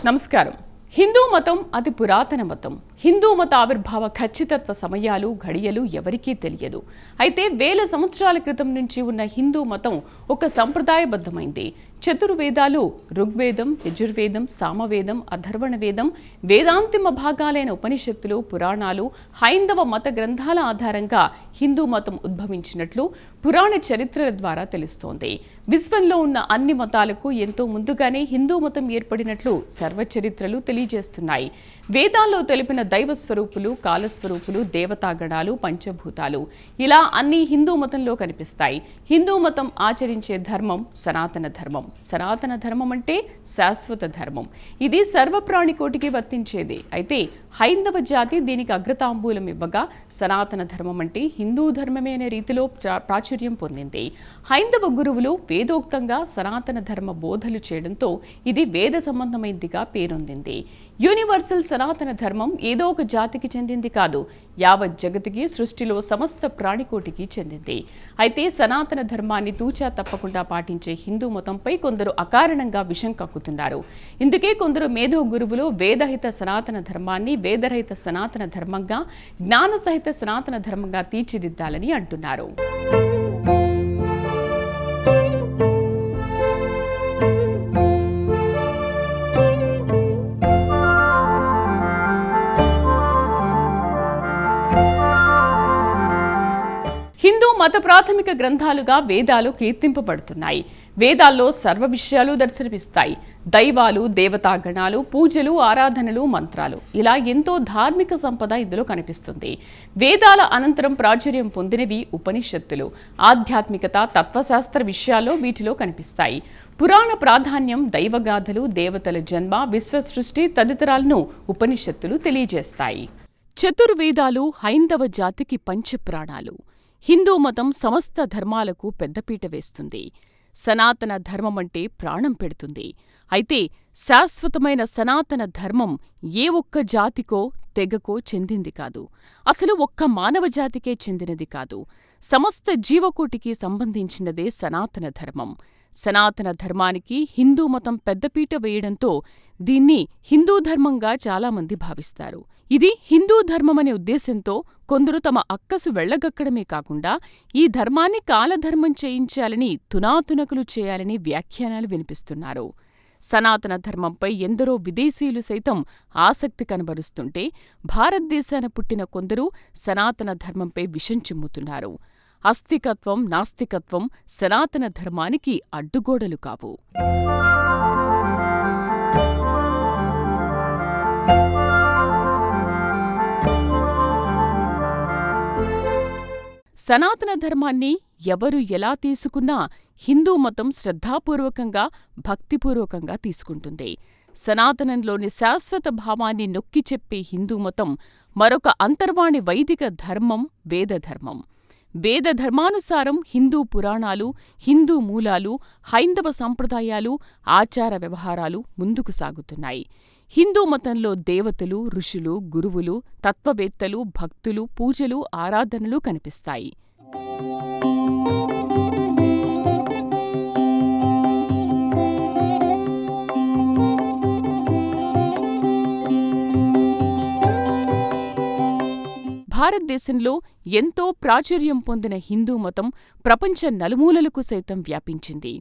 నమస్కారం. హిందూ మతం అతి పురాతన మతం. హిందూ మత ఆవిర్భావ ఖచ్చితత్వ సమయాలు ఘడియలు ఎవరికీ తెలియదు. అయితే వేల సంవత్సరాల క్రితం నుంచి ఉన్న హిందూ మతం ఒక సంప్రదాయబద్ధమైంది. చతుర్వేదాలు ఋగ్వేదం, యజుర్వేదం, సామవేదం, అథర్వణ వేదం, వేదాంతిమ భాగాలైన ఉపనిషత్తులు, పురాణాలు, హైందవ మత గ్రంథాల ఆధారంగా హిందూ మతం ఉద్భవించినట్లు పురాణ చరిత్రల ద్వారా తెలుస్తోంది. విశ్వంలో ఉన్న అన్ని మతాలకు ఎంతో ముందుగానే హిందూ మతం ఏర్పడినట్లు సర్వచరిత్రలు తెలియజేస్తున్నాయి. వేదాల్లో తెలిపిన దైవ స్వరూపులు, కాలస్వరూపులు, దేవతాగణాలు, పంచభూతాలు ఇలా అన్ని హిందూ మతంలో కనిపిస్తాయి. హిందూ మతం ఆచరించే ధర్మం సనాతన ధర్మం. సనాతన ధర్మం అంటే శాశ్వత ధర్మం. ఇది సర్వప్రాణికోటికి వర్తించేది. అయితే హైందవ జాతి దీనికి అగ్రతాంబూలం ఇవ్వగా సనాతన ధర్మం అంటే హిందూ ధర్మమే అనే రీతిలో ప్రాచుర్యం పొందింది. హైందవ గురువులు వేదోక్తంగా సనాతన ధర్మ బోధలు చేయడంతో ఇది వేద సంబంధమైందిగా పేరొందింది. యూనివర్సల్ సనాతన ధర్మం ఏదో ఒక జాతికి చెందింది కాదు, యావత్ జగతికి, సృష్టిలో సమస్త ప్రాణికోటికి చెందింది. అయితే సనాతన ధర్మాన్ని తూచా తప్పకుండా పాటించే హిందూ మతంపై కొందరు అకారణంగా విషం కక్కుతున్నారు. ఇందుకే కొందరు మేధో గురువులు వేదహిత సనాతన ధర్మాన్ని వేదరహిత సనాతన ధర్మంగా, జ్ఞాన సహిత సనాతన ధర్మంగా తీర్చిదిద్దాలని అంటున్నారు. హిందూ మత ప్రాథమిక గ్రంథాలుగా వేదాలు కీర్తింపబడుతున్నాయి. వేదాల్లో సర్వ విషయాలు దర్శనమిస్తాయి. దైవాలు, దేవతాగణాలు, పూజలు, ఆరాధనలు, మంత్రాలు ఇలా ఎంతో ధార్మిక సంపద ఇందులో కనిపిస్తుంది. వేదాల అనంతరం ప్రాచుర్యం పొందినవి ఉపనిషత్తులు. ఆధ్యాత్మికత, తత్వశాస్త్ర విషయాల్లో వీటిలో కనిపిస్తాయి. పురాణ ప్రాధాన్యం, దైవగాథలు, దేవతల జన్మ, విశ్వసృష్టి తదితరాలను ఉపనిషత్తులు తెలియజేస్తాయి. చతుర్వేదాలు హైందవ జాతికి పంచప్రాణాలు. హిందూ మతం సమస్త ధర్మాలకు పెద్దపీట వేస్తుంది. సనాతన ధర్మమంటే ప్రాణం పెడుతుంది. అయితే శాశ్వతమైన సనాతన ధర్మం ఏ ఒక్క జాతికో తెగకో చెందింది కాదు. అసలు ఒక్క మానవ జాతికే చెందినది కాదు. సమస్త జీవకోటికి సంబంధించినదే సనాతన ధర్మం. సనాతన ధర్మానికి హిందూ మతం పెద్దపీట వేయడంతో దీన్ని హిందూ ధర్మంగా చాలామంది భావిస్తారు. ఇది హిందూ ధర్మమనే ఉద్దేశంతో కొందరు తమ అక్కసు వెళ్లగక్కడమే కాకుండా ఈ ధర్మాన్ని కాలధర్మం చేయించాలని, తునాతునకులు చేయాలని వ్యాఖ్యానాలు వినిపిస్తున్నారు. సనాతన ధర్మంపై ఎందరో విదేశీయులు సైతం ఆసక్తి కనబరుస్తుంటే భారతదేశాన పుట్టిన కొందరు సనాతన ధర్మంపై విషం చిమ్ముతున్నారు. అస్తికత్వం, నాస్తికత్వం సనాతన ధర్మానికి అడ్డుగోడలు కావు. సనాతన ధర్మాన్ని ఎవరు ఎలా తీసుకున్నా హిందూ మతం శ్రద్ధాపూర్వకంగా, భక్తిపూర్వకంగా తీసుకుంటుంది. సనాతనంలోని శాశ్వత భావాన్ని నొక్కి చెప్పే హిందూ మతం మరొక అంతర్వాణి వైదిక ధర్మం వేదధర్మం. వేదధర్మానుసారం హిందూ పురాణాలు, హిందూ మూలాలు, హైందవ సంప్రదాయాలు, ఆచార వ్యవహారాలు ముందుకు సాగుతున్నాయి. హిందూ మతంలో దేవతలు, ఋషులు, గురువులు, తత్వవేత్తలు, భక్తులు, పూజలు, ఆరాధనలు కనిపిస్తాయి. భారతదేశంలో ఎంతో ప్రాచుర్యం పొందిన హిందూ మతం ప్రపంచ నలుమూలలకు సైతం వ్యాపించింది.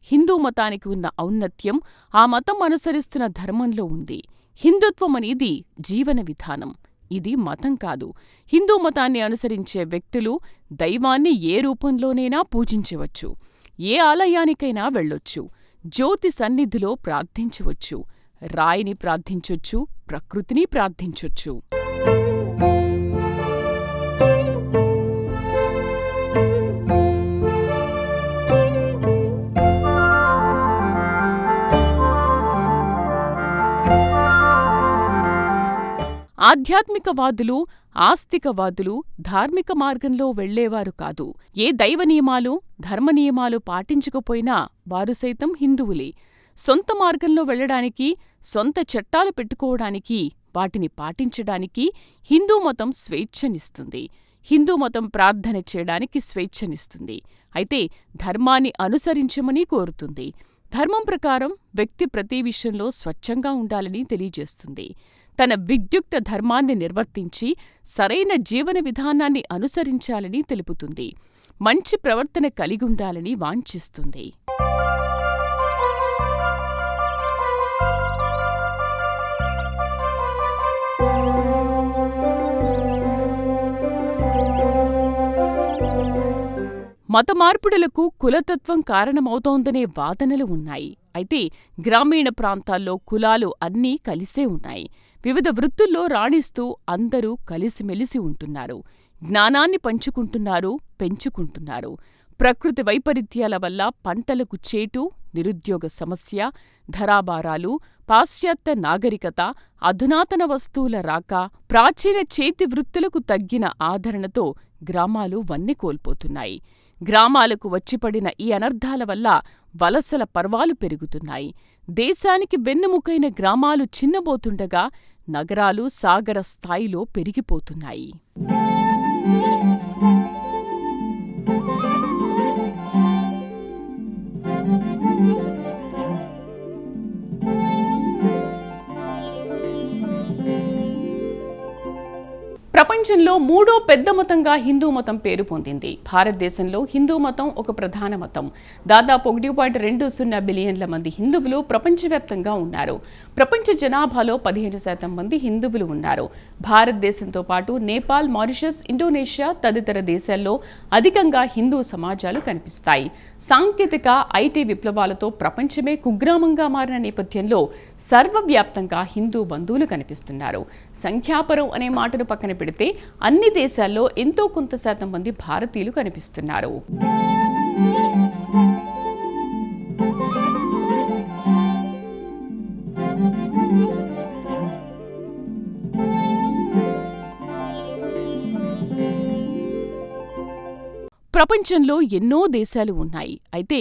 హిందూ మతానికి ఉన్న ఔన్నత్యం ఆ మతం అనుసరిస్తున్న ధర్మంలో ఉంది. హిందుత్వం అనేది జీవన విధానం. ఇది మతం కాదు. హిందూ మతాన్ని అనుసరించే వ్యక్తులు దైవాన్ని ఏ రూపంలోనైనా పూజించవచ్చు, ఏ ఆలయానికైనా వెళ్ళొచ్చు, జ్యోతి సన్నిధిలో ప్రార్థించవచ్చు, రాయిని ప్రార్థించొచ్చు, ప్రకృతిని ప్రార్థించొచ్చు. ఆధ్యాత్మికవాదులు, ఆస్తికవాదులు ధార్మిక మార్గంలో వెళ్లేవారు కాదు. ఏ దైవ నియమాలు, ధర్మ నియమాలు పాటించకపోయినా వారు సైతం హిందువులే. సొంత మార్గంలో వెళ్లడానికి, సొంత చట్టాలు పెట్టుకోవడానికి, వాటిని పాటించడానికి హిందూ మతం స్వేచ్ఛనిస్తుంది. హిందూ మతం ప్రార్థన చేయడానికి స్వేచ్ఛనిస్తుంది. అయితే ధర్మాన్ని అనుసరించమని కోరుతుంది. ధర్మం ప్రకారం వ్యక్తి ప్రతి విషయంలో స్వచ్ఛంగా ఉండాలని తెలియజేస్తుంది. తన విద్యుక్త ధర్మాన్ని నిర్వర్తించి సరైన జీవన విధానాన్ని అనుసరించాలని తెలుపుతుంది. మంచి ప్రవర్తన కలిగుండాలని వాంఛిస్తుంది. మత మార్పిడులకు కులతత్వం కారణమవుతోందనే వాదనలు ఉన్నాయి. అయితే గ్రామీణ ప్రాంతాల్లో కులాలు అన్నీ కలిసే ఉన్నాయి. వివిధ వృత్తుల్లో రాణిస్తూ అందరూ కలిసిమెలిసి ఉంటున్నారు. జ్ఞానాన్ని పంచుకుంటున్నారు, పెంచుకుంటున్నారు. ప్రకృతి వైపరీత్యాల వల్ల పంటలకు చేటు, నిరుద్యోగ సమస్య, ధరాభారాలు, పాశ్చాత్య నాగరికత, అధునాతన వస్తువుల రాక, ప్రాచీన చేతి వృత్తులకు తగ్గిన ఆదరణతో గ్రామాలు వన్నె కోల్పోతున్నాయి. గ్రామాలకు వచ్చిపడిన ఈ అనర్థాల వల్ల వలసల పర్వాలు పెరుగుతున్నాయి. దేశానికి వెన్నెముకైన గ్రామాలు చిన్నబోతుండగా నగరాలు సాగర స్థాయిలో పెరిగిపోతున్నాయి. ప్రపంచంలో మూడో పెద్ద మతంగా హిందూ మతం పేరు పొందింది. భారతదేశంలో హిందూ మతం ఒక ప్రధాన మతం. దాదాపు 1.20 బిలియన్ల మంది హిందువులు ప్రపంచవ్యాప్తంగా ఉన్నారు. ప్రపంచ జనాభాలో 15% మంది హిందువులు ఉన్నారు. భారతదేశంతో పాటు నేపాల్, మారిషస్, ఇండోనేషియా తదితర దేశాల్లో అధికంగా హిందూ సమాజాలు కనిపిస్తాయి. సాంకేతిక, ఐటీ విప్లవాలతో ప్రపంచమే కుగ్రామంగా మారిన నేపథ్యంలో సర్వవ్యాప్తంగా హిందూ బంధువులు కనిపిస్తున్నారు. సంఖ్యాపరం అనే మాటను పక్కన పెడితే అన్ని దేశాల్లో ఎంతో కొంత శాతం మంది భారతీయులు కనిపిస్తున్నారు. ప్రపంచంలో ఎన్నో దేశాలు ఉన్నాయి. అయితే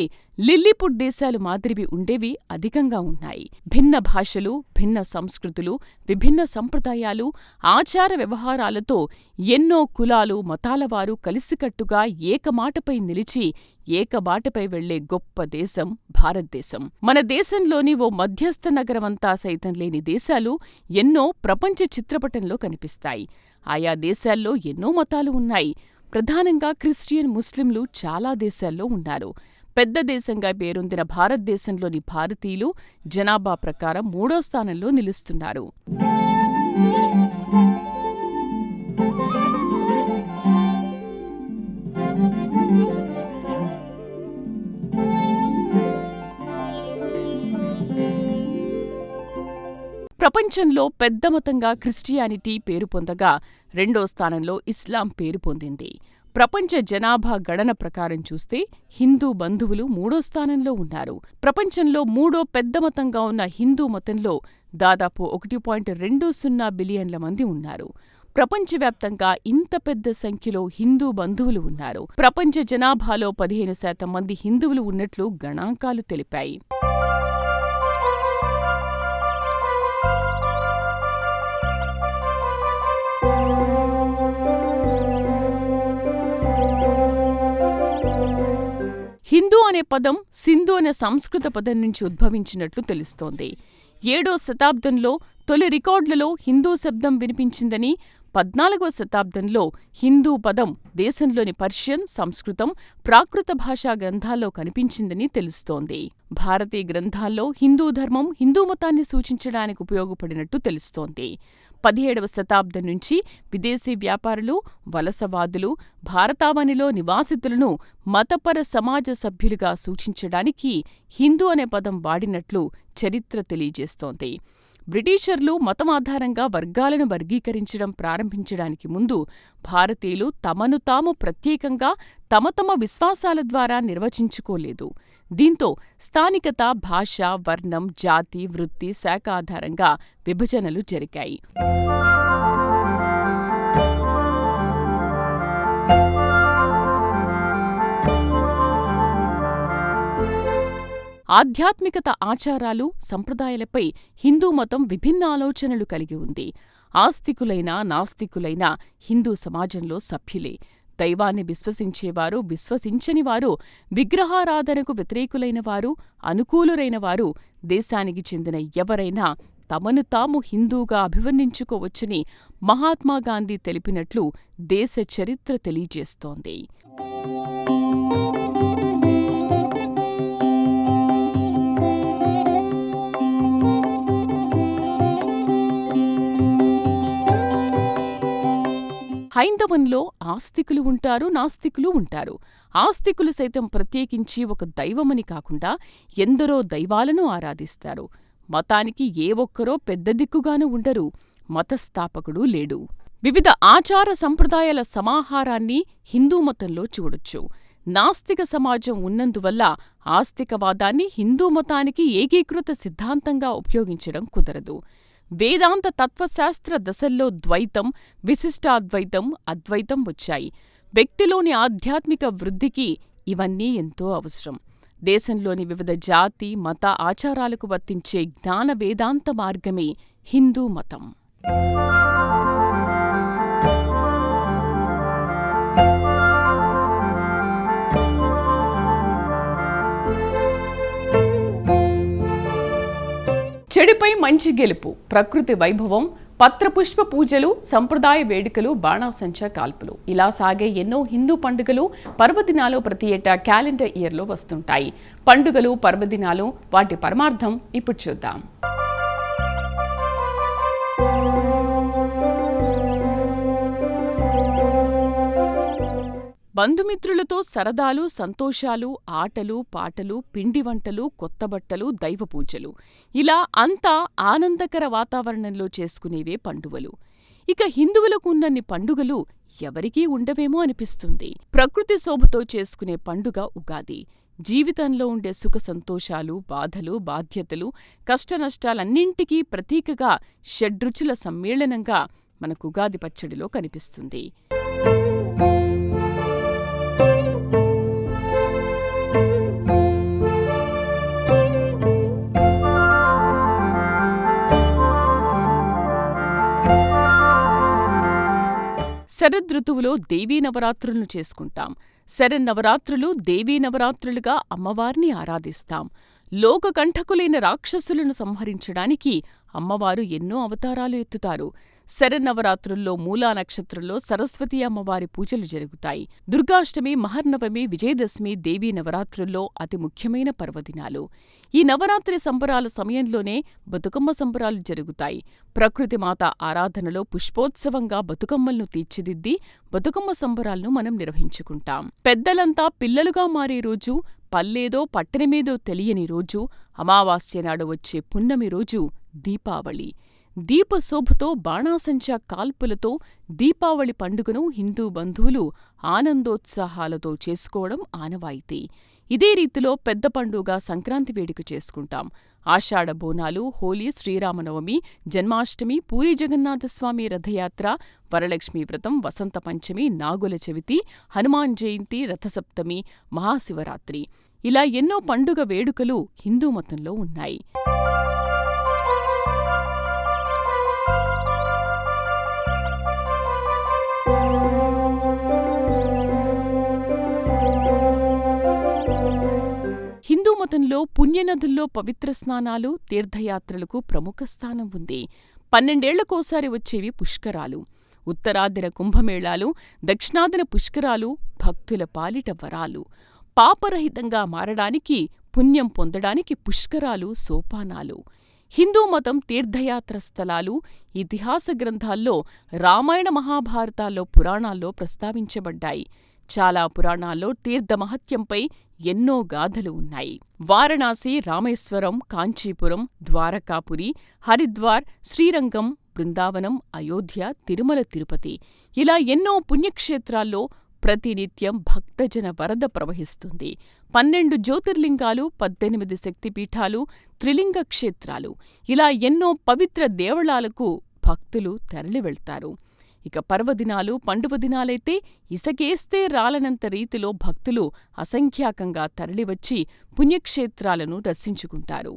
లిల్లీపుట్ దేశాలు మాదిరివి ఉండేవి అధికంగా ఉన్నాయి. భిన్న భాషలు, భిన్న సంస్కృతులు, విభిన్న సంప్రదాయాలు, ఆచార వ్యవహారాలతో ఎన్నో కులాలు, మతాలవారు కలిసికట్టుగా ఏకమాటపై నిలిచి ఏకబాటపై వెళ్లే గొప్ప దేశం భారతదేశం. మన దేశంలోని ఓ మధ్యస్థ నగరమంతా సైతం లేని దేశాలు ఎన్నో ప్రపంచ చిత్రపటంలో కనిపిస్తాయి. ఆయా దేశాల్లో ఎన్నో మతాలు ఉన్నాయి. ప్రధానంగా క్రిస్టియన్, ముస్లింలు చాలా దేశాల్లో ఉన్నారు. పెద్ద దేశంగా పేరొందిన భారతదేశంలోని భారతీయులు జనాభా ప్రకారం 3వ స్థానంలో నిలుస్తున్నారు. ప్రపంచంలో పెద్ద మతంగా క్రిస్టియానిటీ పేరు పొందగా 2వ స్థానంలో ఇస్లాం పేరు పొందింది. ప్రపంచ జనాభా గణన ప్రకారం చూస్తే హిందూ బంధువులు 3వ స్థానంలో ఉన్నారు. ప్రపంచంలో 3వ పెద్ద మతంగా ఉన్న హిందూ మతంలో దాదాపు 1.20 బిలియన్ల మంది ఉన్నారు. ప్రపంచవ్యాప్తంగా ఇంత పెద్ద సంఖ్యలో హిందూ బంధువులు ఉన్నారు. ప్రపంచ జనాభాలో 15% మంది హిందువులు ఉన్నట్లు గణాంకాలు తెలిపాయి. హిందూ అనే పదం సింధు అనే సంస్కృత పదం నుంచి ఉద్భవించినట్లు తెలుస్తోంది. 7వ శతాబ్దంలో తొలి రికార్డులలో హిందూ శబ్దం వినిపించిందని, 14వ శతాబ్దంలో హిందూ పదం దేశంలోని పర్షియన్, సంస్కృతం, ప్రాకృత భాషా గ్రంథాల్లో కనిపించిందని తెలుస్తోంది. భారతీయ గ్రంథాల్లో హిందూ ధర్మం, హిందూ మతాన్ని సూచించడానికి ఉపయోగపడినట్టు తెలుస్తోంది. 17వ శతాబ్దం నుంచి విదేశీ వ్యాపారులు, వలసవాదులు భారతావనిలో నివాసితులను మతపర సమాజ సభ్యులుగా సూచించడానికి హిందూ అనే పదం వాడినట్లు చరిత్ర తెలియజేస్తోంది. బ్రిటిషర్లు మతం ఆధారంగా వర్గాలను వర్గీకరించడం ప్రారంభించడానికి ముందు భారతీయులు తమను తాము ప్రత్యేకంగా తమ తమ విశ్వాసాల ద్వారా నిర్వచించుకోలేదు. దీంతో స్థానికత, భాష, వర్ణం, జాతి, వృత్తి, శాఖ ఆధారంగా విభజనలు జరిగాయి. ఆధ్యాత్మికత, ఆచారాలు, సంప్రదాయాలపై హిందూ మతం విభిన్న ఆలోచనలు కలిగి ఉంది. ఆస్తికులైనా నాస్తికులైనా హిందూ సమాజంలో సభ్యులే. దైవాన్ని విశ్వసించేవారు, విశ్వసించని వారు, విగ్రహారాధనకు వ్యతిరేకులైన వారు, అనుకూలురైన వారు, దేశానికి చెందిన ఎవరైనా తమను తాము హిందూగా అభివర్ణించుకోవచ్చని మహాత్మాగాంధీ తెలిపినట్లు దేశ చరిత్ర తెలియజేస్తోంది. హైందవంలో ఆస్తికులు ఉంటారు, నాస్తికులు ఉంటారు. ఆస్తికులు సైతం ప్రత్యేకించి ఒక దైవమని కాకుండా ఎందరో దైవాలను ఆరాధిస్తారు. మతానికి ఏ ఒక్కరో పెద్ద దిక్కుగాను ఉండరు, మతస్థాపకుడు లేడు. వివిధ ఆచార సంప్రదాయాల సమాహారాన్ని హిందూ మతంలో చూడొచ్చు. నాస్తిక సమాజం ఉన్నందువల్ల ఆస్తికవాదాన్ని హిందూ మతానికి ఏకీకృత సిద్ధాంతంగా ఉపయోగించడం కుదరదు. వేదాంత తత్వశాస్త్ర దశల్లో ద్వైతం, విశిష్టాద్వైతం, అద్వైతం వచ్చాయి. వ్యక్తిలోని ఆధ్యాత్మిక వృద్ధికి ఇవన్నీ ఎంతో అవసరం. దేశంలోని వివిధ జాతి, మత ఆచారాలకు వర్తించే జ్ఞాన వేదాంత మార్గమే హిందూ మతం. చెడుపై మంచి గెలుపు, ప్రకృతి వైభవం, పత్రపుష్ప పూజలు, సంప్రదాయ వేడుకలు, బాణాసంచా కాల్పులు ఇలా సాగే ఎన్నో హిందూ పండుగలు, పర్వదినాలు ప్రతి ఏటా క్యాలెండర్ ఇయర్లో వస్తుంటాయి. పండుగలు, పర్వదినాలు, వాటి పరమార్థం ఇప్పుడు చూద్దాం. బంధుమిత్రులతో సరదాలు, సంతోషాలు, ఆటలు, పాటలు, పిండి వంటలు, కొత్త బట్టలు, దైవ పూజలు ఇలా అంతా ఆనందకర వాతావరణంలో చేసుకునేవే పండుగలు. ఇక హిందువులకు ఉన్నన్ని పండుగలు ఎవరికీ ఉండవేమో అనిపిస్తుంది. ప్రకృతి శోభతో చేసుకునే పండుగ ఉగాది. జీవితంలో ఉండే సుఖ సంతోషాలు, బాధలు, బాధ్యతలు, కష్టనష్టాలన్నింటికీ ప్రతీకగా షడ్రుచుల సమ్మేళనంగా మనకు ఉగాది పచ్చడిలో కనిపిస్తుంది. శరదృతువులో దేవీ నవరాత్రులను చేసుకుంటాం. శరన్నవరాత్రులు దేవీ నవరాత్రులుగా అమ్మవారిని ఆరాధిస్తాం. లోకకంఠకులైన రాక్షసులను సంహరించడానికి అమ్మవారు ఎన్నో అవతారాలు ఎత్తుతారు. శరన్నవరాత్రుల్లో మూలా నక్షత్రంలో సరస్వతీ అమ్మవారి పూజలు జరుగుతాయి. దుర్గాష్టమి, మహర్నవమి, విజయదశమి దేవీ నవరాత్రుల్లో అతి ముఖ్యమైన పర్వదినాలు. ఈ నవరాత్రి సంబరాల సమయంలోనే బతుకమ్మ సంబరాలు జరుగుతాయి. ప్రకృతిమాత ఆరాధనలో పుష్పోత్సవంగా బతుకమ్మలను తీర్చిదిద్ది బతుకమ్మ సంబరాలను మనం నిర్వహించుకుంటాం. పెద్దలంతా పిల్లలుగా మారే రోజు, పల్లేదో పట్టణమేదో తెలియని రోజు, అమావాస్య నాడు వచ్చే పున్నమి రోజు దీపావళి. దీపశోభతో, బాణాసంచా కాల్పులతో దీపావళి పండుగను హిందూ బంధువులు ఆనందోత్సాహాలతో చేసుకోవడం ఆనవాయితీ. ఇదే రీతిలో పెద్ద పండుగ సంక్రాంతి వేడుక చేసుకుంటాం. ఆషాఢ బోనాలు, హోలీ, శ్రీరామనవమి, జన్మాష్టమి, పూరీ జగన్నాథస్వామి రథయాత్ర, వరలక్ష్మీ వ్రతం, వసంత పంచమి, నాగుల చవితి, హనుమాన్ జయంతి, రథసప్తమి, మహాశివరాత్రి ఇలా ఎన్నో పండుగ వేడుకలు హిందూ మతంలో ఉన్నాయి. హిందూ మతంలో పుణ్యనదుల్లో పవిత్ర స్నానాలు, తీర్థయాత్రలకు ప్రముఖ స్థానం ఉంది. 12 ఏళ్లకోసారి వచ్చేవి పుష్కరాలు. ఉత్తరాదిన కుంభమేళాలు, దక్షిణాదిన పుష్కరాలు భక్తుల పాలిట వరాలు. పాపరహితంగా మారడానికి, పుణ్యం పొందడానికి పుష్కరాలు సోపానాలు. హిందూ మతం తీర్థయాత్ర స్థలాలు ఇతిహాస గ్రంథాల్లో, రామాయణ మహాభారతాల్లో, పురాణాల్లో ప్రస్తావించబడ్డాయి. చాలా పురాణాల్లో తీర్థమహత్యంపై ఎన్నో గాథలు ఉన్నాయి. వారణాసి, రామేశ్వరం, కాంచీపురం, ద్వారకాపురి, హరిద్వార్, శ్రీరంగం, బృందావనం, అయోధ్య, తిరుమల తిరుపతి ఇలా ఎన్నో పుణ్యక్షేత్రాల్లో ప్రతినిత్యం భక్తజన వరద ప్రవహిస్తుంది. 12 జ్యోతిర్లింగాలు, 18 శక్తిపీఠాలు, త్రిలింగ క్షేత్రాలు ఇలా ఎన్నో పవిత్ర దేవళాలకు భక్తులు తరలివెళ్తారు. ఇక పర్వదినాలు, పండుగ దినాలైతే ఇసకేస్తే రాలనంత రీతిలో భక్తులు అసంఖ్యాకంగా తరలివచ్చి పుణ్యక్షేత్రాలను దర్శించుకుంటారు.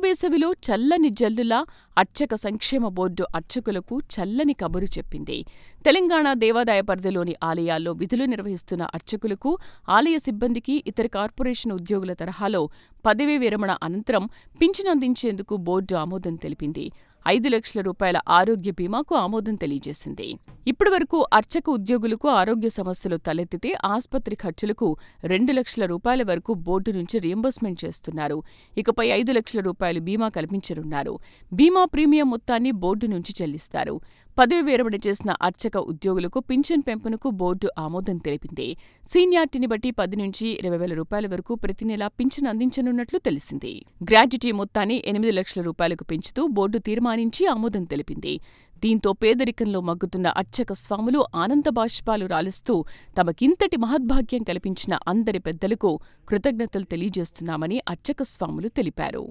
వేసవిలో చల్లని జల్లులా అర్చక సంక్షేమ బోర్డు అర్చకులకు చల్లని కబురు చెప్పింది. తెలంగాణ దేవాదాయ పరిధిలోని ఆలయాల్లో విధులు నిర్వహిస్తున్న అర్చకులకు, ఆలయ సిబ్బందికి ఇతర కార్పొరేషన్ ఉద్యోగుల తరహాలో పదవీ విరమణ అనంతరం పింఛను అందించేందుకు బోర్డు ఆమోదం తెలిపింది. 5 లక్షల రూపాయల ఆరోగ్య బీమాకు ఆమోదం తెలియజేసింది. ఇప్పటివరకు అర్చక ఉద్యోగులకు ఆరోగ్య సమస్యలు తలెత్తితే ఆస్పత్రి ఖర్చులకు 2 లక్షల రూపాయల వరకు బోర్డు నుంచి రీయింబర్స్మెంట్ చేస్తున్నారు. ఇకపై 5 లక్షల రూపాయలు బీమా కల్పించనున్నారు. బీమా ప్రీమియం మొత్తాన్ని బోర్డు నుంచి చెల్లిస్తారు. పదవి విరమణ చేసిన అర్చక ఉద్యోగులకు పింఛన్ పెంపునకు బోర్డు ఆమోదం తెలిపింది. సీనియారిటీని బట్టి 10 నుంచి 20 వేల రూపాయల వరకు ప్రతి నెలా పింఛన్ అందించనున్నట్లు తెలిసింది. గ్రాట్యుటీ మొత్తాన్ని 8 లక్షల రూపాయలకు పెంచుతూ బోర్డు తీర్మానించి ఆమోదం తెలిపింది. దీంతో పేదరికంలో మగ్గుతున్న అర్చక స్వాములు ఆనంద బాష్పాలు రాలిస్తూ తమకింతటి మహద్భాగ్యం కల్పించిన అందరి పెద్దలకు కృతజ్ఞతలు తెలియజేస్తున్నామని అర్చక స్వాములు తెలిపారు.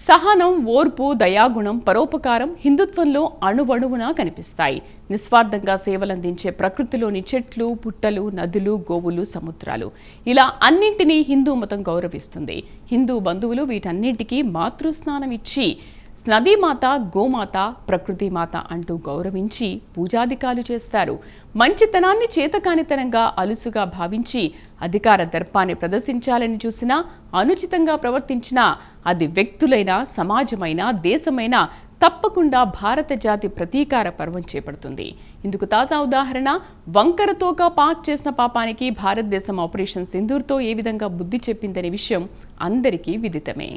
సహనం, ఓర్పు, దయాగుణం, పరోపకారం హిందుత్వంలో అణువణువునా కనిపిస్తాయి. నిస్వార్థంగా సేవలందించే ప్రకృతిలోని చెట్లు, పుట్టలు, నదులు, గోవులు, సముద్రాలు ఇలా అన్నింటినీ హిందూ మతం గౌరవిస్తుంది. హిందూ బంధువులు వీటన్నింటికీ మాతృస్నానం ఇచ్చి నదీమాత, గోమాత, ప్రకృతిమాత అంటూ గౌరవించి పూజాధికాలు చేస్తారు. మంచితనాన్ని చేతకానితనంగా, అలుసుగా భావించి అధికార దర్పాన్ని ప్రదర్శించాలని చూసినా, అనుచితంగా ప్రవర్తించినా అది వ్యక్తులైనా, సమాజమైనా, దేశమైనా తప్పకుండా భారత జాతి ప్రతీకార పర్వం చేపడుతుంది. ఇందుకు తాజా ఉదాహరణ వంకరతోక పాక్ చేసిన పాపానికి భారతదేశం ఆపరేషన్ సింధూర్తో ఏ విధంగా బుద్ధి చెప్పిందనే విషయం అందరికీ విదితమే.